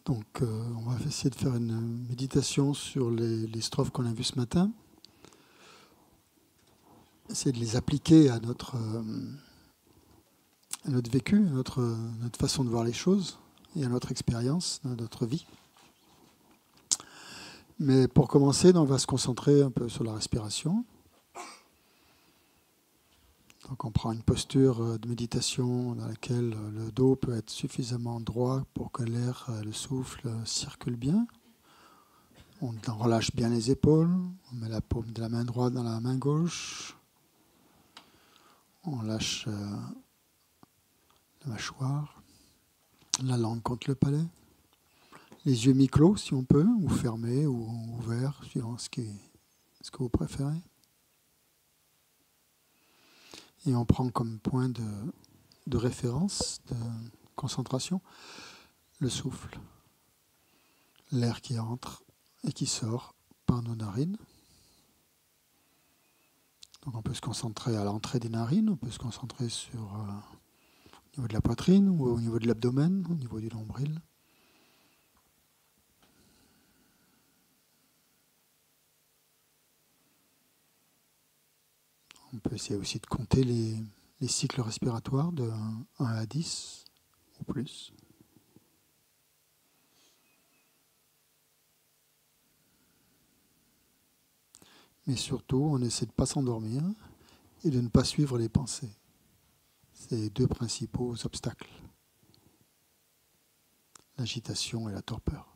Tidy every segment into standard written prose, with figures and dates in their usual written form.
Donc, on va essayer de faire une méditation sur les strophes qu'on a vues ce matin. Essayer de les appliquer à notre vécu, à notre façon de voir les choses et à notre expérience, à notre vie. Mais pour commencer, on va se concentrer un peu sur la respiration. Donc on prend une posture de méditation dans laquelle le dos peut être suffisamment droit pour que l'air, le souffle circule bien. On relâche bien les épaules, on met la paume de la main droite dans la main gauche. On lâche la mâchoire, la langue contre le palais. Les yeux mi-clos si on peut, ou fermés ou ouverts, suivant ce que vous préférez. Et on prend comme point de référence, de concentration, le souffle. L'air qui entre et qui sort par nos narines. Donc on peut se concentrer à l'entrée des narines, on peut se concentrer sur au niveau de la poitrine ou au niveau de l'abdomen, au niveau du nombril. On peut essayer aussi de compter les cycles respiratoires de 1 à 10 ou plus. Mais surtout, on essaie de ne pas s'endormir et de ne pas suivre les pensées. C'est les deux principaux obstacles. L'agitation et la torpeur.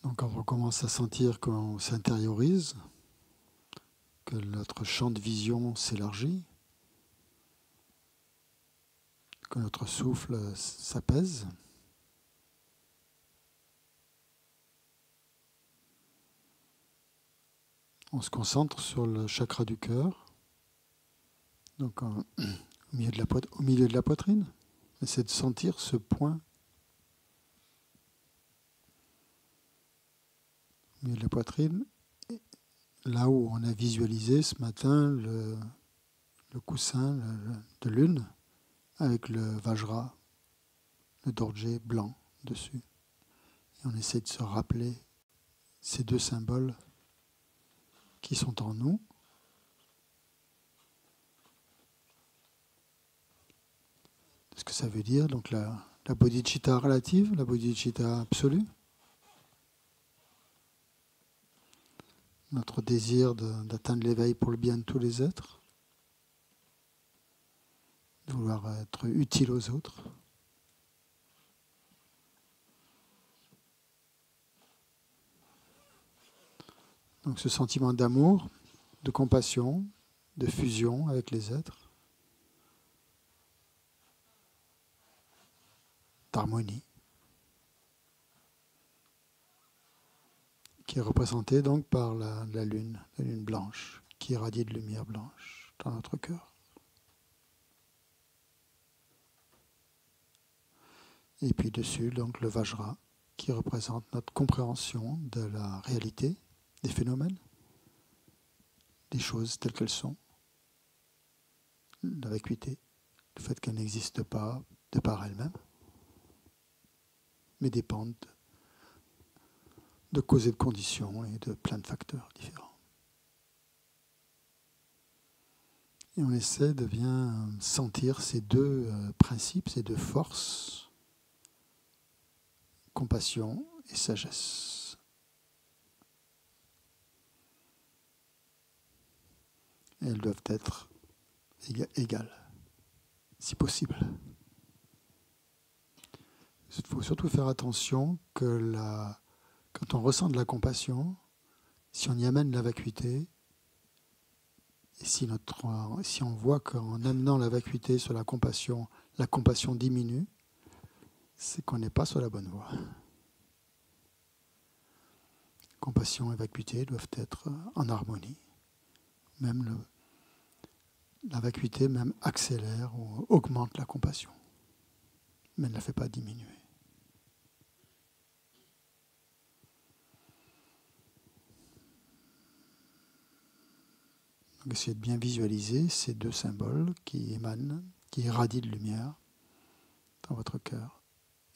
Donc quand on commence à sentir qu'on s'intériorise, que notre champ de vision s'élargit, que notre souffle s'apaise, on se concentre sur le chakra du cœur, donc au milieu de la poitrine. Essaie de sentir ce point au milieu de la poitrine, là où on a visualisé ce matin le coussin de lune avec le vajra, le dorje blanc dessus. Et on essaie de se rappeler ces deux symboles qui sont en nous. Ce que ça veut dire, donc la bodhicitta relative, la bodhicitta absolue. Notre désir d'atteindre l'éveil pour le bien de tous les êtres. De vouloir être utile aux autres. Donc ce sentiment d'amour, de compassion, de fusion avec les êtres, d'harmonie, qui est représenté donc par la lune blanche, qui irradie de lumière blanche dans notre cœur. Et puis dessus, donc le vajra, qui représente notre compréhension de la réalité, des phénomènes, des choses telles qu'elles sont, la vacuité, le fait qu'elles n'existent pas de par elles-mêmes, mais dépendent de causes et de conditions et de plein de facteurs différents. Et on essaie de bien sentir ces deux principes, ces deux forces, compassion et sagesse. Et elles doivent être égales, si possible. Il faut surtout faire attention que quand on ressent de la compassion, si on y amène la vacuité, et si on voit qu'en amenant la vacuité sur la compassion diminue, c'est qu'on n'est pas sur la bonne voie. Compassion et vacuité doivent être en harmonie. Même la vacuité même accélère ou augmente la compassion, mais ne la fait pas diminuer. Donc essayez de bien visualiser ces deux symboles qui émanent, qui irradient de lumière dans votre cœur,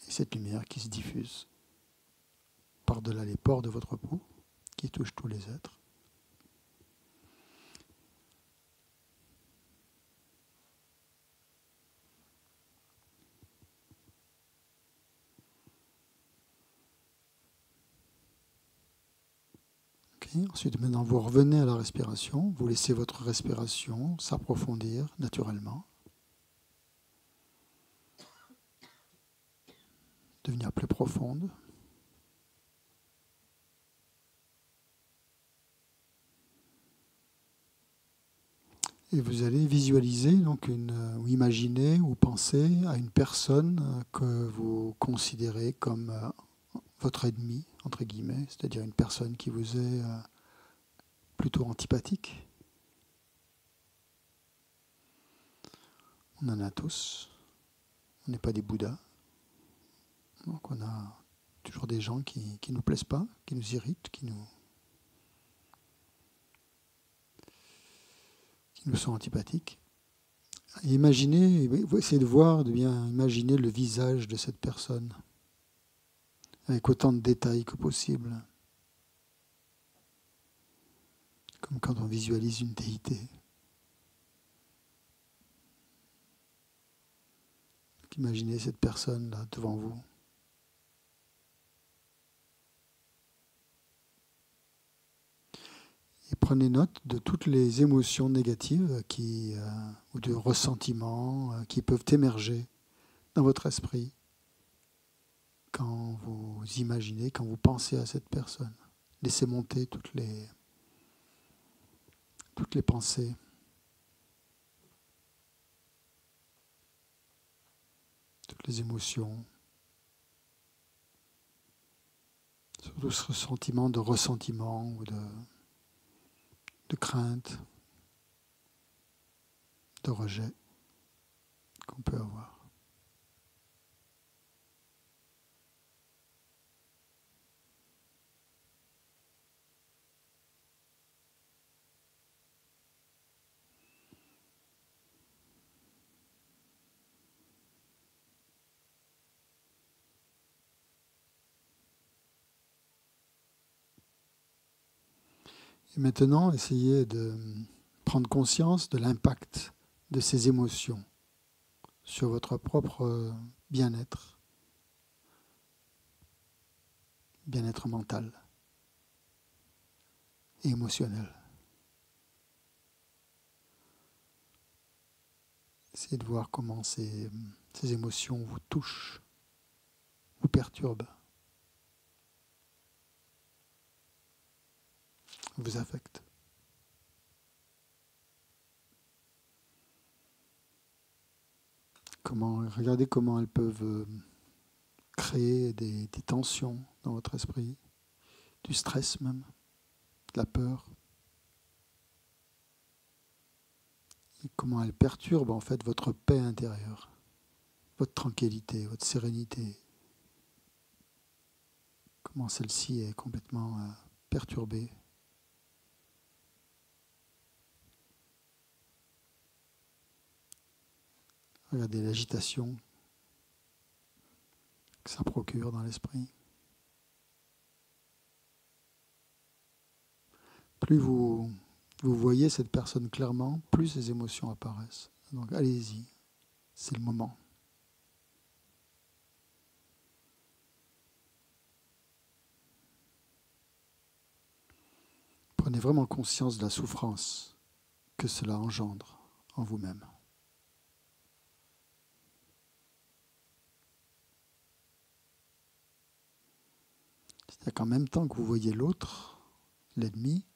et cette lumière qui se diffuse par-delà les pores de votre peau, qui touche tous les êtres. Okay. Ensuite, maintenant, vous revenez à la respiration, vous laissez votre respiration s'approfondir naturellement, devenir plus profonde. Et vous allez visualiser, donc ou imaginer ou penser à une personne que vous considérez comme votre ennemi, entre guillemets, c'est-à-dire une personne qui vous est plutôt antipathique. On en a tous. On n'est pas des Bouddhas. Donc on a toujours des gens qui ne nous plaisent pas, qui nous irritent, qui nous sont antipathiques. Et imaginez, essayez de voir, de bien imaginer le visage de cette personne, avec autant de détails que possible. Comme quand on visualise une déité. Donc imaginez cette personne là devant vous. Et prenez note de toutes les émotions négatives ou de ressentiments qui peuvent émerger dans votre esprit quand vous imaginez, quand vous pensez à cette personne. Laissez monter toutes les pensées. Toutes les émotions. Surtout ce sentiment de ressentiment ou de crainte, de rejet qu'on peut avoir. Et maintenant, essayez de prendre conscience de l'impact de ces émotions sur votre propre bien-être mental et émotionnel. Essayez de voir comment ces émotions vous touchent, vous perturbent, vous affectent. Regardez comment elles peuvent créer des tensions dans votre esprit, du stress même, de la peur. Et comment elles perturbent en fait votre paix intérieure, votre tranquillité, votre sérénité. Comment celle-ci est complètement perturbée. Regardez l'agitation que ça procure dans l'esprit. Plus vous vous voyez cette personne clairement, plus ces émotions apparaissent. Donc allez-y, c'est le moment. Prenez vraiment conscience de la souffrance que cela engendre en vous-même. C'est-à-dire qu'en même temps que vous voyez l'autre, l'ennemi,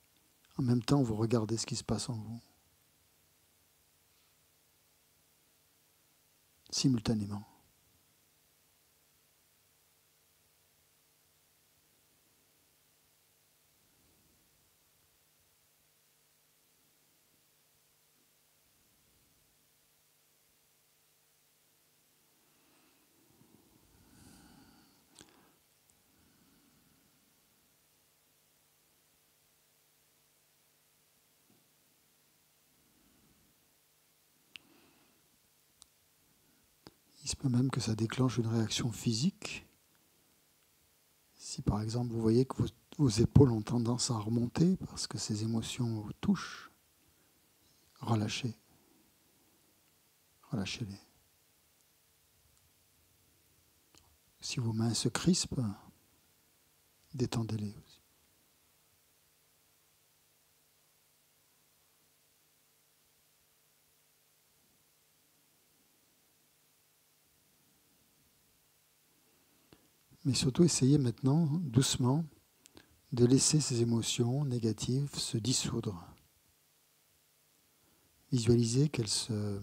en même temps vous regardez ce qui se passe en vous. Simultanément. Il se peut même que ça déclenche une réaction physique. Si par exemple vous voyez que vos épaules ont tendance à remonter parce que ces émotions vous touchent, relâchez. Relâchez-les. Si vos mains se crispent, détendez-les aussi. Mais surtout, essayez maintenant, doucement, de laisser ces émotions négatives se dissoudre. Visualisez qu'elles sont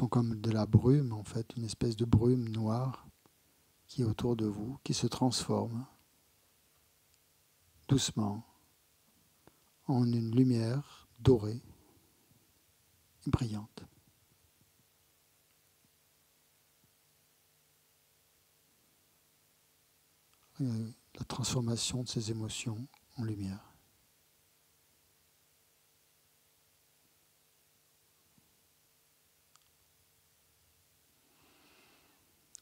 comme de la brume, en fait, une espèce de brume noire qui est autour de vous, qui se transforme doucement en une lumière dorée et brillante. La transformation de ces émotions en lumière.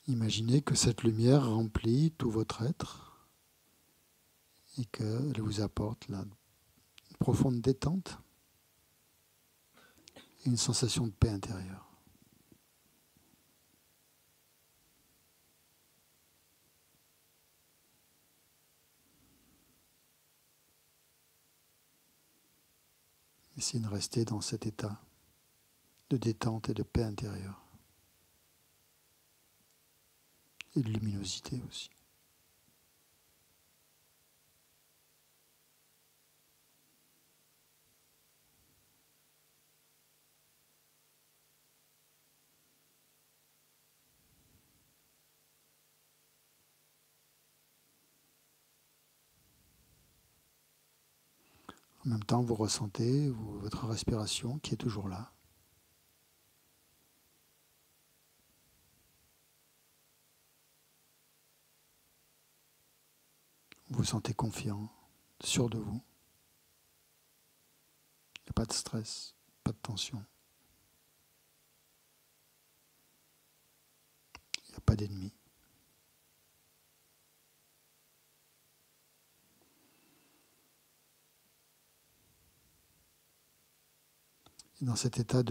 Imaginez que cette lumière remplit tout votre être et qu'elle vous apporte une profonde détente et une sensation de paix intérieure. Essayez de rester dans cet état de détente et de paix intérieure. Et de luminosité aussi. En même temps, vous ressentez votre respiration qui est toujours là. Vous vous sentez confiant, sûr de vous. Il n'y a pas de stress, pas de tension. Il n'y a pas d'ennemi. Et dans cet état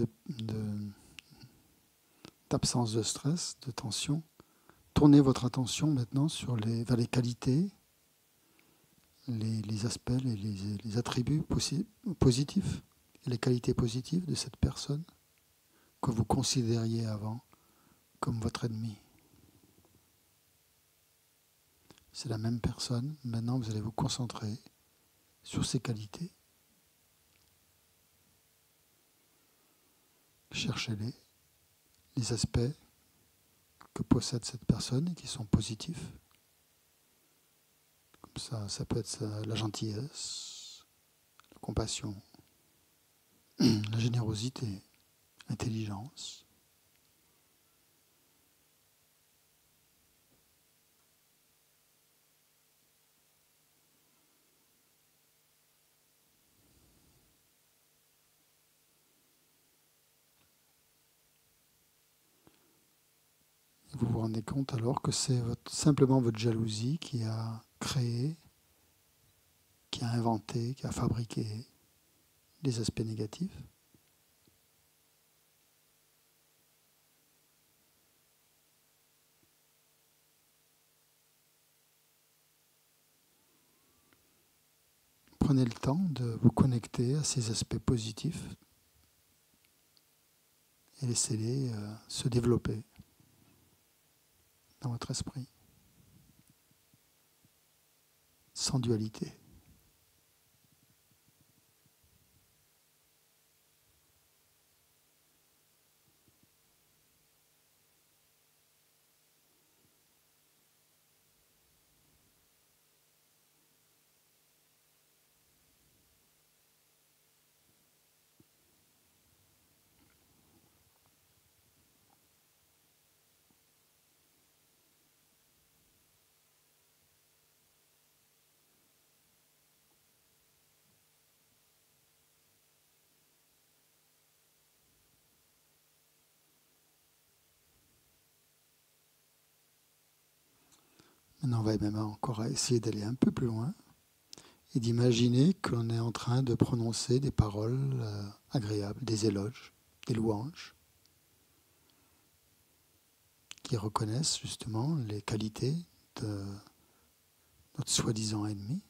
d'absence de stress, de tension, tournez votre attention maintenant vers les qualités, les aspects, les attributs positifs, et les qualités positives de cette personne que vous considériez avant comme votre ennemi. C'est la même personne. Maintenant, vous allez vous concentrer sur ses qualités. Cherchez-les, les aspects que possède cette personne et qui sont positifs. Comme ça peut être la gentillesse, la compassion, la générosité, l'intelligence. Vous vous rendez compte alors que c'est simplement votre jalousie qui a créé, qui a inventé, qui a fabriqué les aspects négatifs. Prenez le temps de vous connecter à ces aspects positifs et laissez-les se développer dans votre esprit, sans dualité. Maintenant, on va même encore essayer d'aller un peu plus loin et d'imaginer qu'on est en train de prononcer des paroles agréables, des éloges, des louanges, qui reconnaissent justement les qualités de notre soi-disant ennemi,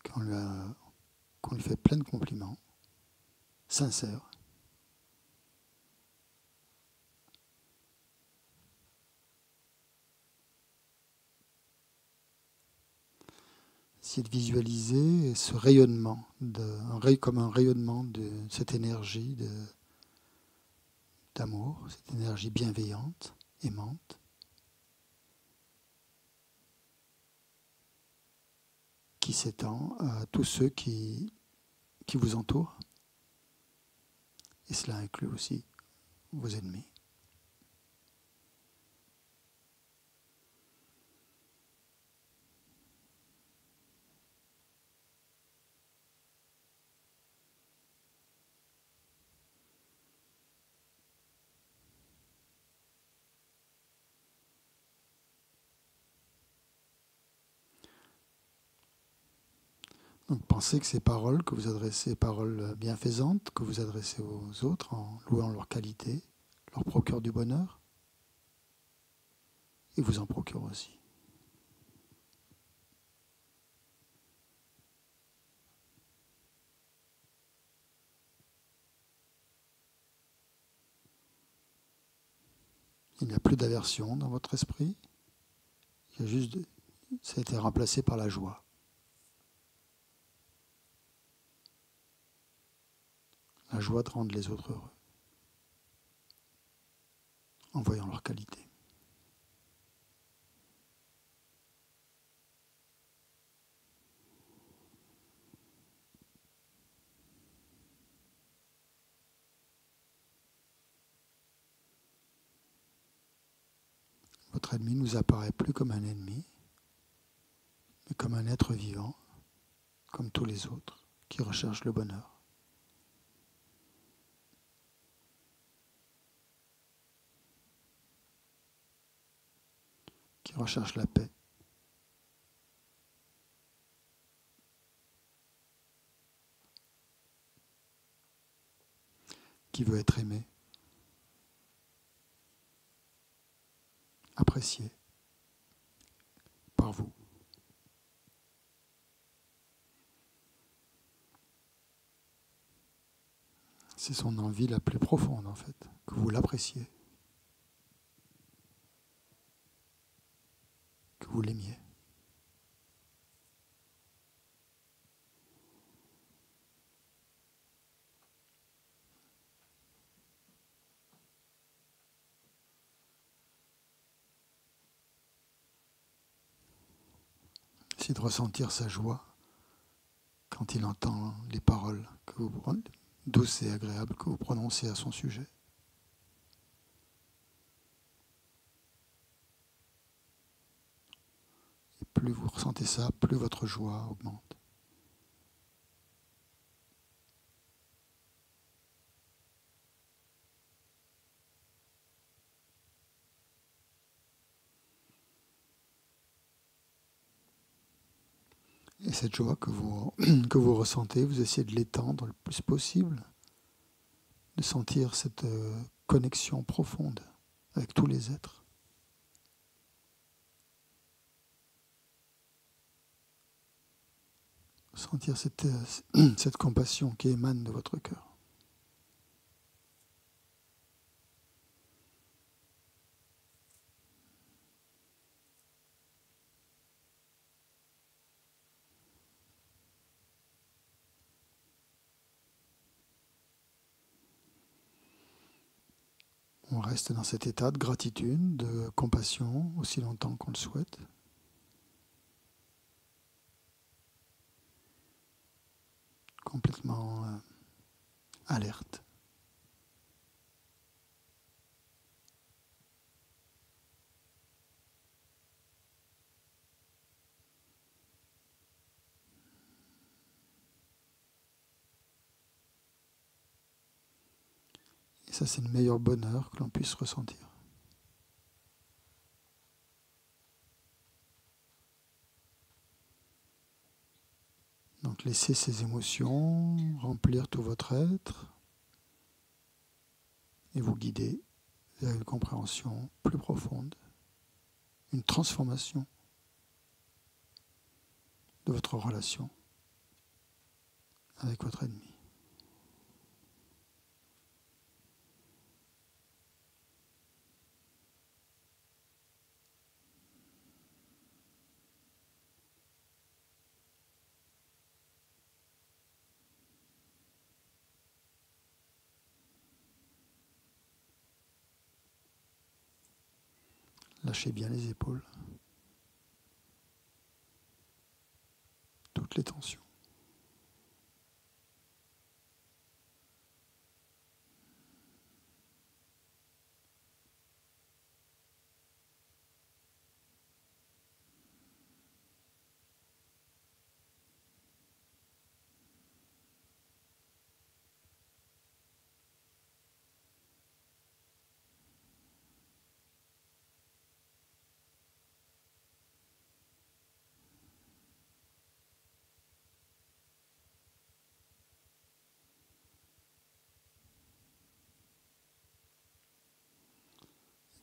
qu'on lui fait plein de compliments, sincères. Essayez de visualiser ce rayonnement, comme un rayonnement de cette énergie d'amour, cette énergie bienveillante, aimante, qui s'étend à tous ceux qui vous entourent. Et cela inclut aussi vos ennemis. Donc pensez que ces paroles que vous adressez, paroles bienfaisantes que vous adressez aux autres en louant leur qualité, leur procurent du bonheur et vous en procurent aussi. Il n'y a plus d'aversion dans votre esprit, ça a été remplacé par la joie. La joie de rendre les autres heureux, en voyant leur qualité. Votre ennemi ne nous apparaît plus comme un ennemi, mais comme un être vivant, comme tous les autres, qui recherchent le bonheur. Qui recherchent la paix. Qui veut être aimé, apprécié par vous. C'est son envie la plus profonde en fait, que vous l'appréciez, que vous l'aimiez. Essayez de ressentir sa joie quand il entend les paroles douces et agréables que vous prononcez à son sujet. Et plus vous ressentez ça, plus votre joie augmente. Et cette joie que que vous ressentez, vous essayez de l'étendre le plus possible, de sentir cette connexion profonde avec tous les êtres. Sentir cette compassion qui émane de votre cœur. On reste dans cet état de gratitude, de compassion, aussi longtemps qu'on le souhaite. Complètement alerte. Et ça, c'est le meilleur bonheur que l'on puisse ressentir. Donc laissez ces émotions remplir tout votre être et vous guider vers une compréhension plus profonde, une transformation de votre relation avec votre ennemi. Lâchez bien les épaules, toutes les tensions.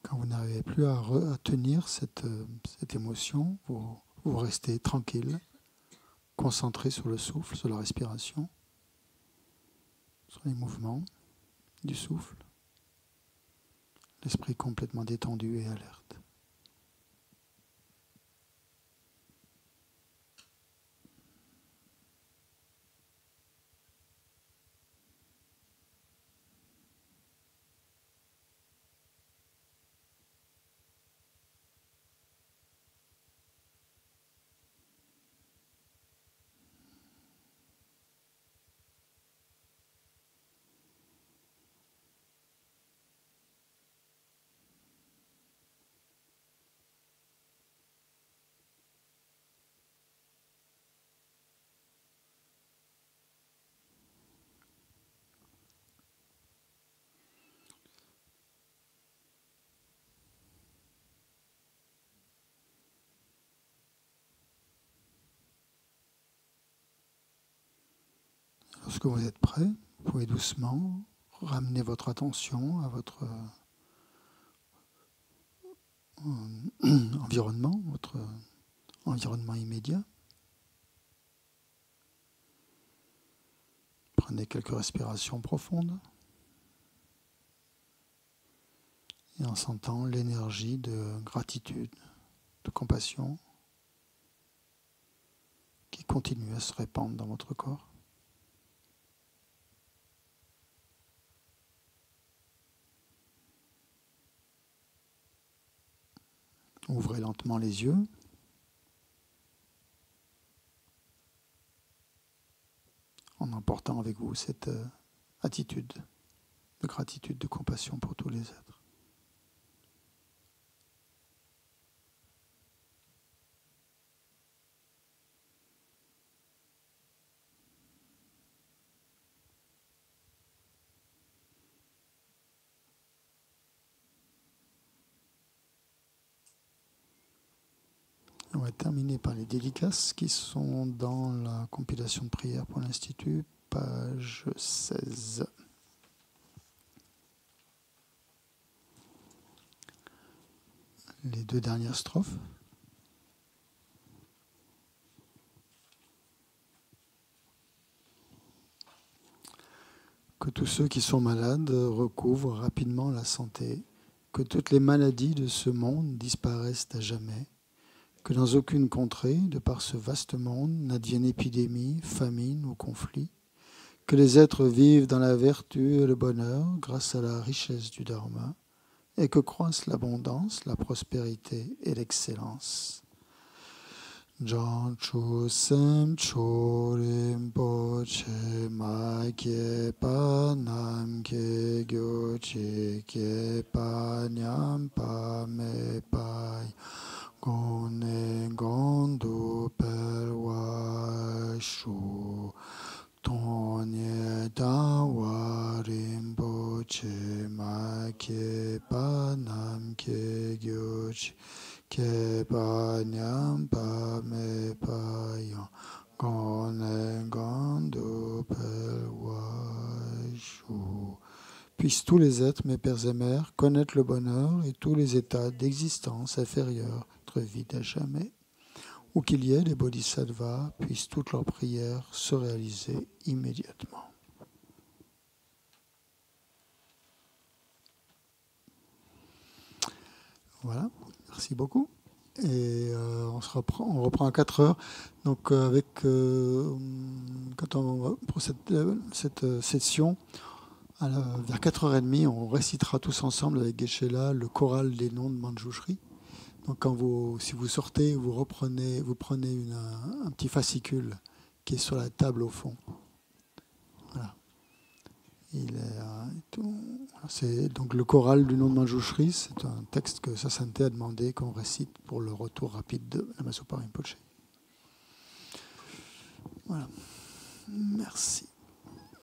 Quand vous n'arrivez plus à tenir cette émotion, vous restez tranquille, concentré sur le souffle, sur la respiration, sur les mouvements du souffle, l'esprit complètement détendu et alerte. Lorsque vous êtes prêt, vous pouvez doucement ramener votre attention à votre environnement, votre environnement immédiat. Prenez quelques respirations profondes et en sentant l'énergie de gratitude, de compassion qui continue à se répandre dans votre corps. Ouvrez lentement les yeux. En emportant avec vous cette attitude de gratitude, de compassion pour tous les êtres. va terminer par les dédicaces qui sont dans la compilation de prières pour l'Institut, page 16. Les 2 dernières strophes. Que tous ceux qui sont malades recouvrent rapidement la santé, que toutes les maladies de ce monde disparaissent à jamais, que dans aucune contrée, de par ce vaste monde, n'advienne épidémie, famine ou conflit, que les êtres vivent dans la vertu et le bonheur grâce à la richesse du Dharma, et que croissent l'abondance, la prospérité et l'excellence. Janchu sem chorim poche ma ke pa nam ke gyo chi ke pa nyam pa me pai gone gondo per wa shu tonye da wa rim poche ma ke pa nam ke gyo chi ke pa nyam pa me pa yon gone gondo pel wa shu. Puissent tous les êtres, mes pères et mères, connaître le bonheur et tous les états d'existence inférieurs être vides à jamais. Où qu'il y ait les bodhisattvas, puissent toutes leurs prières se réaliser immédiatement. Voilà. Merci beaucoup. Et on reprend à 4 heures. Donc pour cette session, vers 4h30, on récitera tous ensemble avec Geshe-la le choral des noms de Manjushri. Donc si vous sortez, vous prenez un petit fascicule qui est sur la table au fond. Voilà. C'est donc le choral du nom de Manjushri, c'est un texte que Sasanté a demandé qu'on récite pour le retour rapide de Lama Zopa Rinpoché. Voilà. Merci.